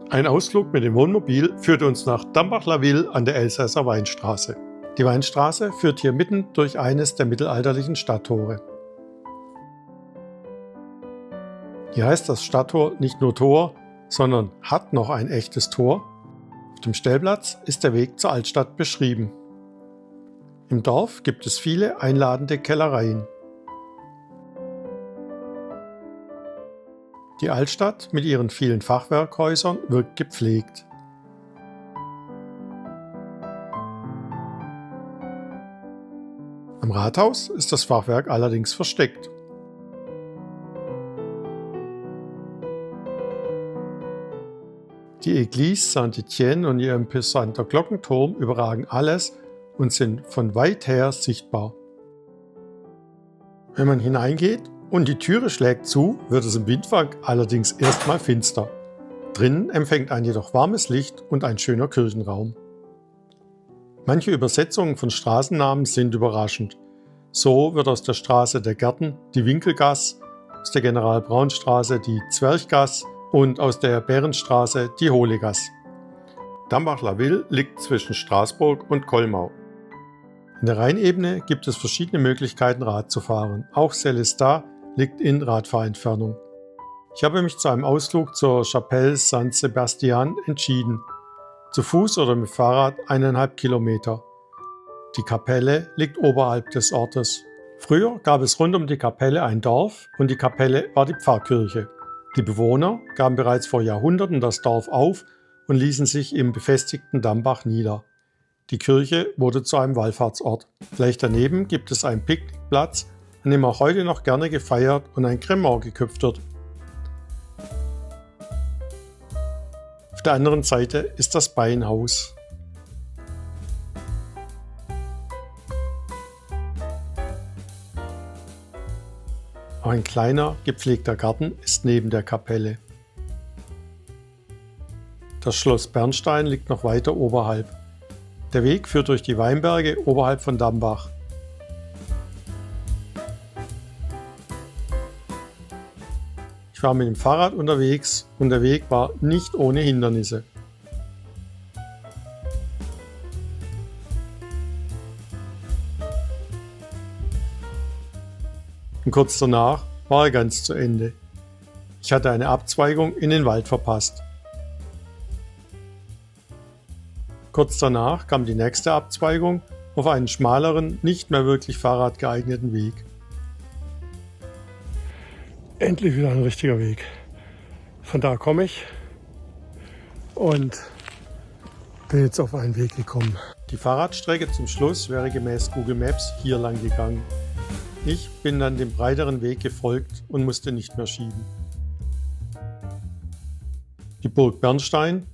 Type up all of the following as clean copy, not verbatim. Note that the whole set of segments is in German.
Ein Ausflug mit dem Wohnmobil führt uns nach Dambach-la-Ville an der Elsässer Weinstraße. Die Weinstraße führt hier mitten durch eines der mittelalterlichen Stadttore. Hier heißt das Stadttor nicht nur Tor, sondern hat noch ein echtes Tor. Auf dem Stellplatz ist der Weg zur Altstadt beschrieben. Im Dorf gibt es viele einladende Kellereien. Die Altstadt mit ihren vielen Fachwerkhäusern wirkt gepflegt. Am Rathaus ist das Fachwerk allerdings versteckt. Die Église Saint-Étienne und ihr imposanter Glockenturm überragen alles und sind von weit her sichtbar. Wenn man hineingeht und die Türe schlägt zu, wird es im Windfang allerdings erstmal finster. Drinnen empfängt ein jedoch warmes Licht und ein schöner Kirchenraum. Manche Übersetzungen von Straßennamen sind überraschend. So wird aus der Straße der Gärten die Winkelgass, aus der General-Braun-Straße die Zwerchgass und aus der Bärenstraße die Hohlegass. Dambach-la-Ville liegt zwischen Straßburg und Colmau. In der Rheinebene gibt es verschiedene Möglichkeiten, Rad zu fahren. Auch Sélestat liegt in Radfahrentfernung. Ich habe mich zu einem Ausflug zur Chapelle Saint-Sébastien entschieden. Zu Fuß oder mit Fahrrad 1,5 Kilometer. Die Kapelle liegt oberhalb des Ortes. Früher gab es rund um die Kapelle ein Dorf und die Kapelle war die Pfarrkirche. Die Bewohner gaben bereits vor Jahrhunderten das Dorf auf und ließen sich im befestigten Dambach nieder. Die Kirche wurde zu einem Wallfahrtsort. Gleich daneben gibt es einen Picknickplatz, an dem auch heute noch gerne gefeiert und ein Cremant geköpft wird. Auf der anderen Seite ist das Beinhaus. Auch ein kleiner, gepflegter Garten ist neben der Kapelle. Das Schloss Bernstein liegt noch weiter oberhalb. Der Weg führt durch die Weinberge oberhalb von Dambach. Ich war mit dem Fahrrad unterwegs und der Weg war nicht ohne Hindernisse. Und kurz danach war er ganz zu Ende. Ich hatte eine Abzweigung in den Wald verpasst. Kurz danach kam die nächste Abzweigung auf einen schmaleren, nicht mehr wirklich fahrradgeeigneten Weg. Endlich wieder ein richtiger Weg. Von da komme ich und bin jetzt auf einen Weg gekommen. Die Fahrradstrecke zum Schluss wäre gemäß Google Maps hier lang gegangen. Ich bin dann dem breiteren Weg gefolgt und musste nicht mehr schieben. Die Burg Bernstein,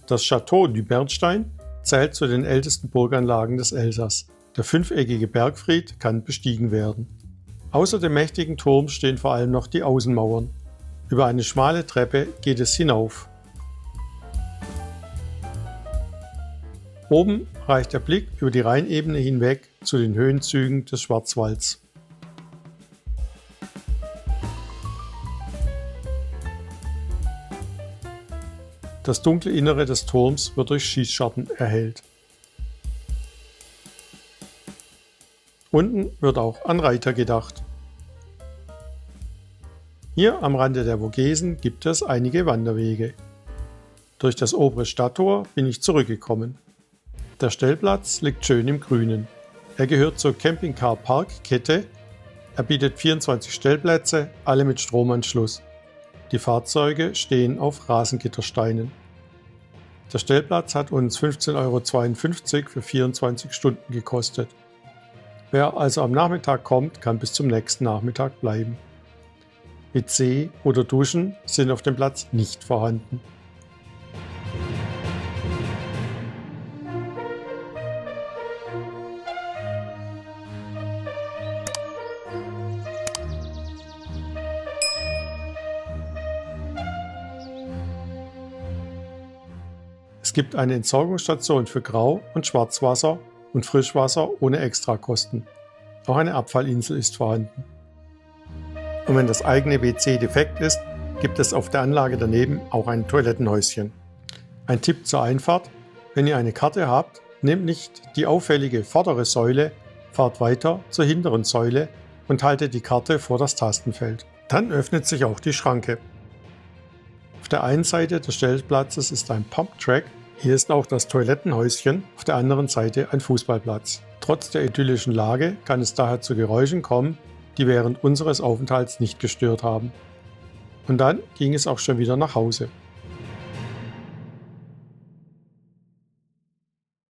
das Château du Bernstein, zählt zu den ältesten Burganlagen des Elsass. Der fünfeckige Bergfried kann bestiegen werden. Außer dem mächtigen Turm stehen vor allem noch die Außenmauern. Über eine schmale Treppe geht es hinauf. Oben reicht der Blick über die Rheinebene hinweg zu den Höhenzügen des Schwarzwalds. Das dunkle Innere des Turms wird durch Schießscharten erhellt. Unten wird auch an Reiter gedacht. Hier am Rande der Vogesen gibt es einige Wanderwege. Durch das obere Stadttor bin ich zurückgekommen. Der Stellplatz liegt schön im Grünen. Er gehört zur Camping Car Park Kette. Er bietet 24 Stellplätze, alle mit Stromanschluss. Die Fahrzeuge stehen auf Rasengittersteinen. Der Stellplatz hat uns 15,52 € für 24 Stunden gekostet. Wer also am Nachmittag kommt, kann bis zum nächsten Nachmittag bleiben. WC oder Duschen sind auf dem Platz nicht vorhanden. Es gibt eine Entsorgungsstation für Grau- und Schwarzwasser und Frischwasser ohne Extrakosten. Auch eine Abfallinsel ist vorhanden. Und wenn das eigene WC defekt ist, gibt es auf der Anlage daneben auch ein Toilettenhäuschen. Ein Tipp zur Einfahrt: Wenn ihr eine Karte habt, nehmt nicht die auffällige vordere Säule, fahrt weiter zur hinteren Säule und haltet die Karte vor das Tastenfeld. Dann öffnet sich auch die Schranke. Auf der einen Seite des Stellplatzes ist ein Pumptrack, hier ist auch das Toilettenhäuschen, auf der anderen Seite ein Fußballplatz. Trotz der idyllischen Lage kann es daher zu Geräuschen kommen, die während unseres Aufenthalts nicht gestört haben. Und dann ging es auch schon wieder nach Hause.